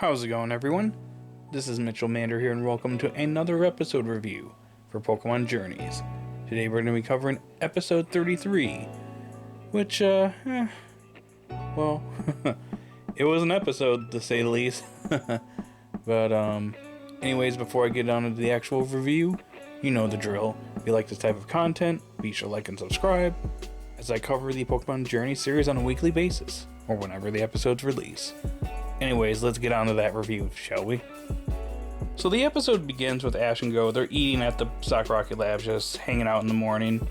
How's it going, everyone? This is Mitchell Mander here, and welcome to another episode review for Pokemon Journeys. Today we're going to be covering episode 33, which, it was an episode, to say the least. But, anyways, before I get on into the actual review, you know the drill. If you like this type of content, be sure to like and subscribe, as I cover the Pokemon Journey series on a weekly basis, or whenever the episodes release. Anyways, let's get on to that review, shall we? So the episode begins with Ash and Go. They're eating at the Sock Rocket Labs, just hanging out in the morning,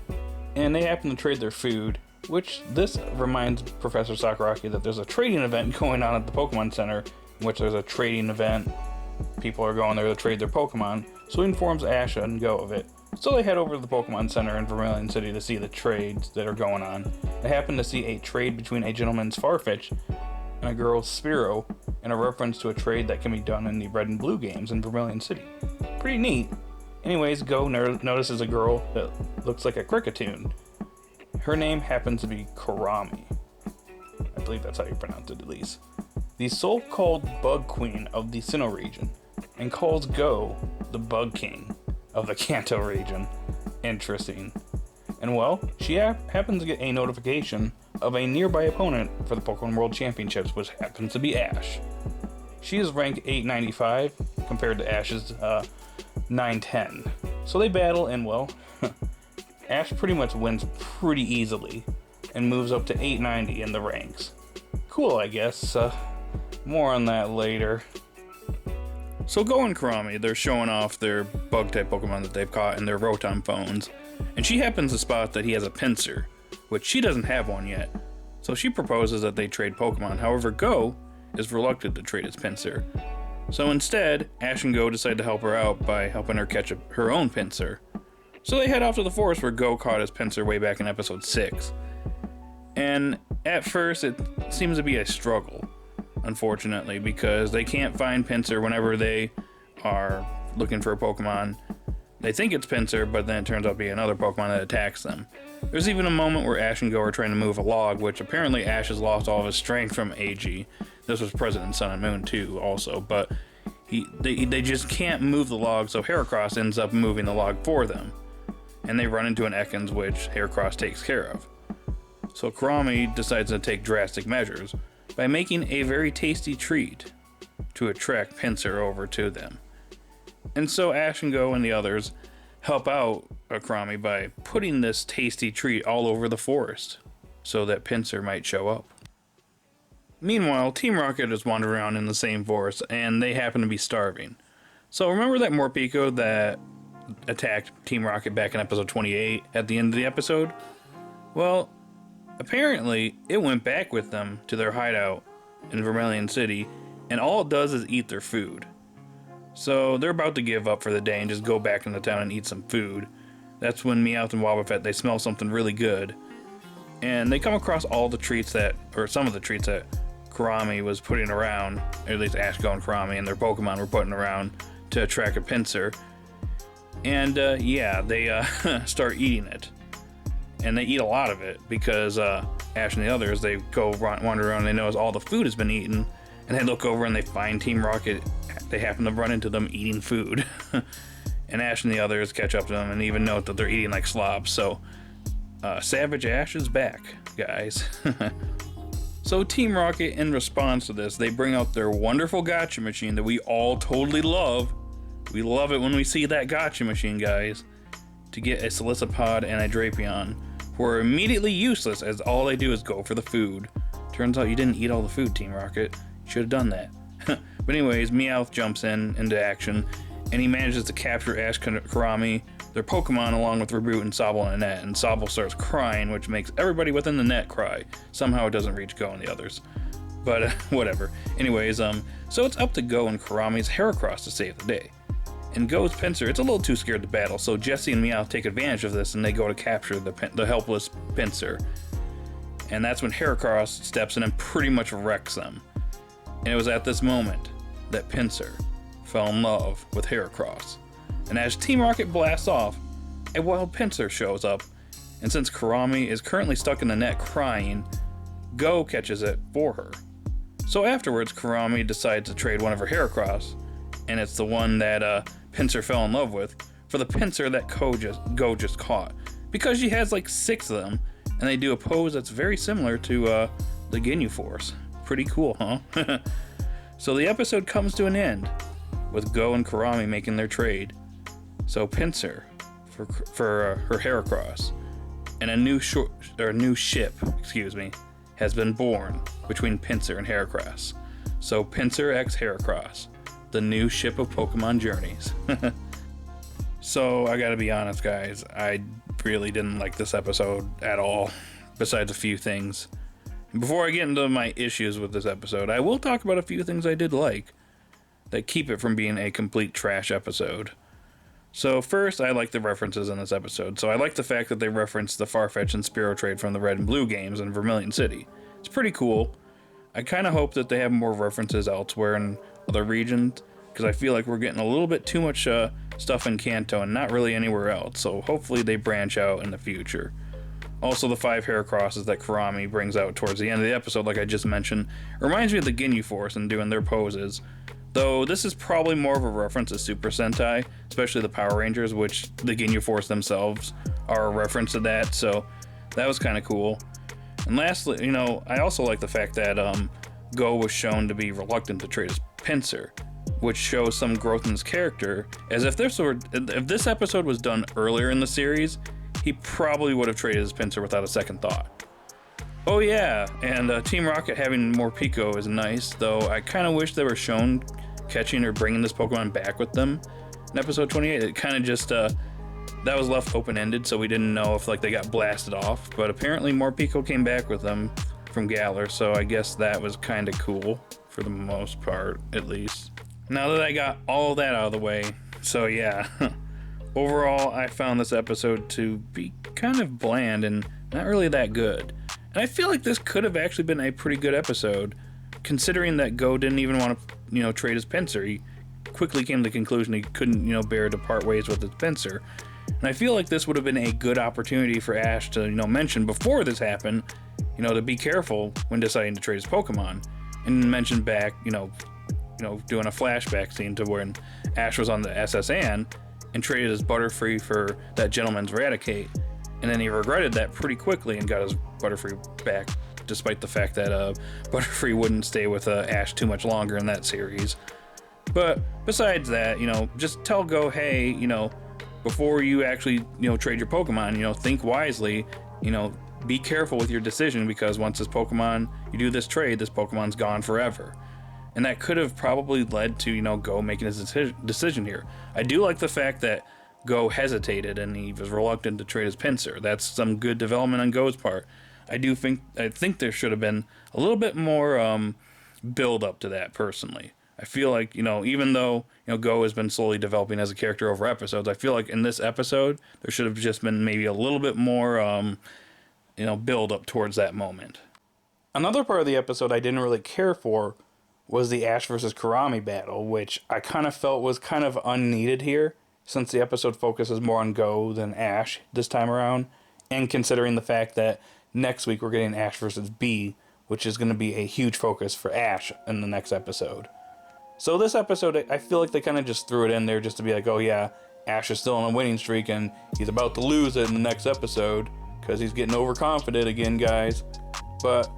and they happen to trade their food, which this reminds Professor Sakuragi that there's a trading event going on at the Pokemon Center, in which there's a trading event. People are going there to trade their Pokemon, so he informs Ash and Go of it. So they head over to the Pokemon Center in Vermilion City to see the trades that are going on. They happen to see a trade between a gentleman's Farfetch and a girl's Spearow, and a reference to a trade that can be done in the Red and Blue games in Vermilion City. Pretty neat. Anyways, Go notices a girl that looks like a Cricketune. Her name happens to be Kurami. I believe that's how you pronounce it, at least. The so-called Bug Queen of the Sinnoh region, and calls Go the Bug King of the Kanto region. Interesting. And well, she happens to get a notification of a nearby opponent for the Pokemon World Championships, which happens to be Ash. She is ranked 895 compared to Ash's 910. So they battle, and well, Ash pretty much wins pretty easily and moves up to 890 in the ranks. Cool, I guess. More on that later. So Go and Kurami, they're showing off their bug-type Pokemon that they've caught in their Rotom phones, and she happens to spot that he has a Pinsir, which she doesn't have one yet, so she proposes that they trade Pokemon. However, Go is reluctant to trade his Pinsir. So instead, Ash and Go decide to help her out by helping her catch her own Pinsir. So they head off to the forest where Go caught his Pinsir way back in episode 6. And at first, it seems to be a struggle, unfortunately, because they can't find Pinsir whenever they are looking for a Pokemon. They think it's Pinsir, but then it turns out to be another Pokemon that attacks them. There's even a moment where Ash and Go are trying to move a log, which apparently Ash has lost all of his strength from AG. This was present in Sun and Moon too, also, but they just can't move the log, so Heracross ends up moving the log for them. And they run into an Ekans, which Heracross takes care of. So Kurami decides to take drastic measures by making a very tasty treat to attract Pinsir over to them. And so Ash and Go and the others help out Kurami by putting this tasty treat all over the forest so that Pinsir might show up. Meanwhile, Team Rocket is wandering around in the same forest, and they happen to be starving. So remember that Morpeko that attacked Team Rocket back in episode 28 at the end of the episode? Well, apparently it went back with them to their hideout in Vermilion City, and all it does is eat their food. So they're about to give up for the day and just go back into town and eat some food. That's when Meowth and Wobbuffet, they smell something really good. And they come across all the treats some of the treats that Kurami was putting around, or at least Ash, Go, and Kurami and their Pokemon were putting around to attract a Pinsir. And they start eating it. And they eat a lot of it because Ash and the others, they go wander around and they notice all the food has been eaten. And they look over and they find Team Rocket. They happen to run into them eating food. And Ash and the others catch up to them and even note that they're eating like slobs. So, Savage Ash is back, guys. So Team Rocket, in response to this, they bring out their wonderful gotcha machine that we all totally love. We love it when we see that gotcha machine, guys. To get a Silicipod and a Drapion, who are immediately useless as all they do is go for the food. Turns out you didn't eat all the food, Team Rocket. Should have done that. But anyways, Meowth jumps into action, and he manages to capture Ash, Kurami, their Pokemon, along with Reboot and Sobble in a net, and Sobble starts crying, which makes everybody within the net cry. Somehow it doesn't reach Go and the others. But whatever. Anyways, so it's up to Go and Kurami's Heracross to save the day. And Go's Pinsir, it's a little too scared to battle, so Jessie and Meowth take advantage of this and they go to capture the helpless Pinsir. And that's when Heracross steps in and pretty much wrecks them. And it was at this moment that Pinsir fell in love with Heracross. And as Team Rocket blasts off, a wild Pinsir shows up, and since Kurami is currently stuck in the net crying, Go catches it for her. So afterwards, Kurami decides to trade one of her Heracross, and it's the one that Pinsir fell in love with, for the Pinsir that Go just caught. Because she has like 6 of them, and they do a pose that's very similar to the Ginyu Force. Pretty cool, huh? So the episode comes to an end, with Go and Kurami making their trade. So Pinsir for her Heracross, and a new ship, has been born between Pinsir and Heracross. So Pinsir x Heracross, the new ship of Pokemon Journeys. So I gotta be honest, guys, I really didn't like this episode at all, besides a few things. Before I get into my issues with this episode, I will talk about a few things I did like that keep it from being a complete trash episode. So first, I like the references in this episode. So I like the fact that they reference the Farfetch'd and Spearow trade from the Red and Blue games in Vermilion City. It's pretty cool. I kind of hope that they have more references elsewhere in other regions, because I feel like we're getting a little bit too much stuff in Kanto and not really anywhere else, so hopefully they branch out in the future. Also, the 5 Heracrosses that Kurami brings out towards the end of the episode, like I just mentioned, reminds me of the Ginyu Force and doing their poses. Though this is probably more of a reference to Super Sentai, especially the Power Rangers, which the Ginyu Force themselves are a reference to that, so that was kind of cool. And lastly, I also like the fact that Go was shown to be reluctant to trade his Pinsir, which shows some growth in his character, as if this episode was done earlier in the series, he probably would have traded his Pinsir without a second thought. Oh yeah, and Team Rocket having more Pico is nice, though I kind of wish they were shown catching or bringing this Pokemon back with them in episode 28. It kind of just, that was left open-ended, so we didn't know if they got blasted off, but apparently more Pico came back with them from Galar, so I guess that was kind of cool, for the most part, at least. Now that I got all that out of the way, so yeah, overall I found this episode to be kind of bland and not really that good. And I feel like this could have actually been a pretty good episode, considering that Go didn't even want to, trade his Pinsir. He quickly came to the conclusion he couldn't, bear to part ways with his Pinsir. And I feel like this would have been a good opportunity for Ash to, mention before this happened, to be careful when deciding to trade his Pokemon. And mention back, doing a flashback scene to when Ash was on the SS Anne and traded his Butterfree for that gentleman's Raticate. And then he regretted that pretty quickly and got his Butterfree back, despite the fact that Butterfree wouldn't stay with Ash too much longer in that series. But besides that, just tell Go, hey, before you actually, trade your Pokemon, think wisely, be careful with your decision, because once you do this trade, this Pokemon's gone forever. And that could have probably led to, Go making his decision here. I do like the fact that Go hesitated and he was reluctant to trade his Pinsir. That's some good development on Go's part. I think there should have been a little bit more build up to that, personally. I feel like, even though, Go has been slowly developing as a character over episodes, I feel like in this episode, there should have just been maybe a little bit more, build up towards that moment. Another part of the episode I didn't really care for was the Ash versus Kurami battle, which I kind of felt was kind of unneeded here, since the episode focuses more on Go than Ash this time around, and considering the fact that next week we're getting Ash versus B, which is going to be a huge focus for Ash in the next episode. So this episode, I feel like they kind of just threw it in there just to be like, oh yeah, Ash is still on a winning streak and he's about to lose it in the next episode because he's getting overconfident again, guys. But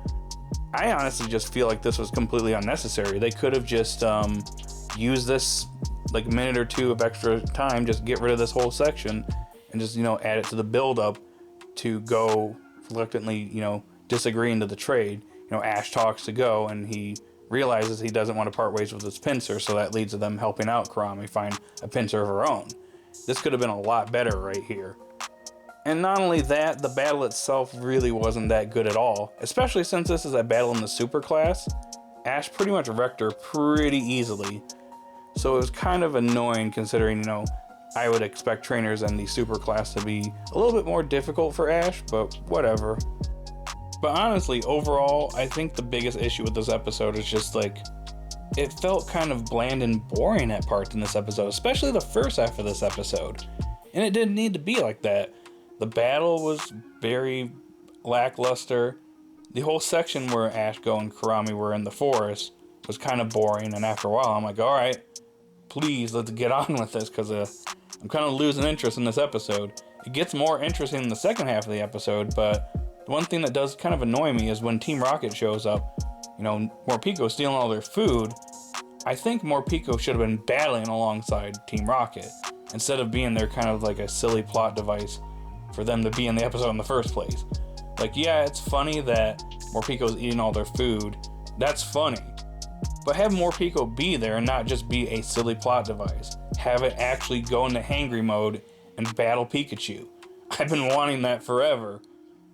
I honestly just feel like this was completely unnecessary. They could have just used this like minute or two of extra time, just get rid of this whole section and just, add it to the build up to Go reluctantly, disagreeing to the trade. Ash talks to Go and he realizes he doesn't want to part ways with his Pinsir, so that leads to them helping out Kurami find a Pinsir of her own. This could have been a lot better right here. And not only that, the battle itself really wasn't that good at all, especially since this is a battle in the super class. Ash pretty much wrecked her pretty easily. So it was kind of annoying considering, I would expect trainers in the super class to be a little bit more difficult for Ash, but whatever. But honestly, overall, I think the biggest issue with this episode is just it felt kind of bland and boring at parts in this episode, especially the first half of this episode. And it didn't need to be like that. The battle was very lackluster. the whole section where Ash, Go, and Kurami were in the forest was kind of boring, and after a while I'm like, alright, please, let's get on with this, because I'm kind of losing interest in this episode. It gets more interesting in the second half of the episode, but the one thing that does kind of annoy me is when Team Rocket shows up, you know, Morpeko stealing all their food. I think Morpeko should have been battling alongside Team Rocket, instead of being there kind of like a silly plot device for them to be in the episode in the first place. Like, yeah, it's funny that Morpeko's eating all their food. That's funny. But have Morpeko be there and not just be a silly plot device. Have it actually go into hangry mode and battle Pikachu. I've been wanting that forever,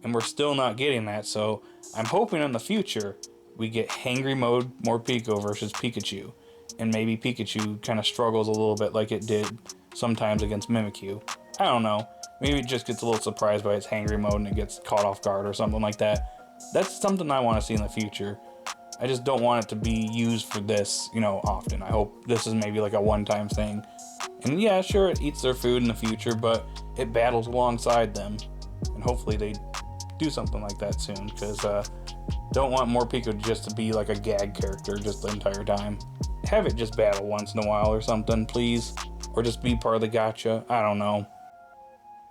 and we're still not getting that, so I'm hoping in the future we get hangry mode Morpeko versus Pikachu, and maybe Pikachu kind of struggles a little bit like it did sometimes against Mimikyu. I don't know. Maybe it just gets a little surprised by its hangry mode and it gets caught off guard or something like that. That's something I want to see in the future. I just don't want it to be used for this, you know, often. I hope this is maybe like a one-time thing. And yeah, sure, it eats their food in the future, but it battles alongside them. And hopefully they do something like that soon, because don't want Morpeko just to be like a gag character just the entire time. Have it just battle once in a while or something, please. Or just be part of the gacha. I don't know.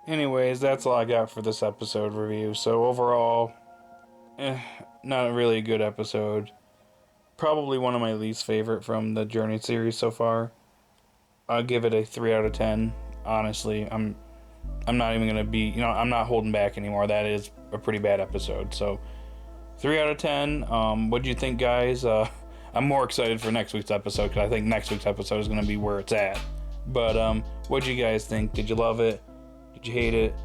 Anyways, that's all I got for this episode review. So overall, not really a good episode. Probably one of my least favorite from the Journey series so far. I'll give it a 3 out of 10. Honestly, I'm not even gonna be, you know, I'm not holding back anymore. That is a pretty bad episode. So 3 out of 10. What do you think, guys? I'm more excited for next week's episode, because I think next week's episode is gonna be where it's at. But what do you guys think? Did you love it? Did you hate it?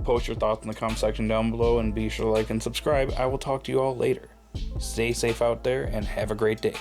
Post your thoughts in the comment section down below, and be sure to like and subscribe. I will talk to you all later. Stay safe out there and have a great day.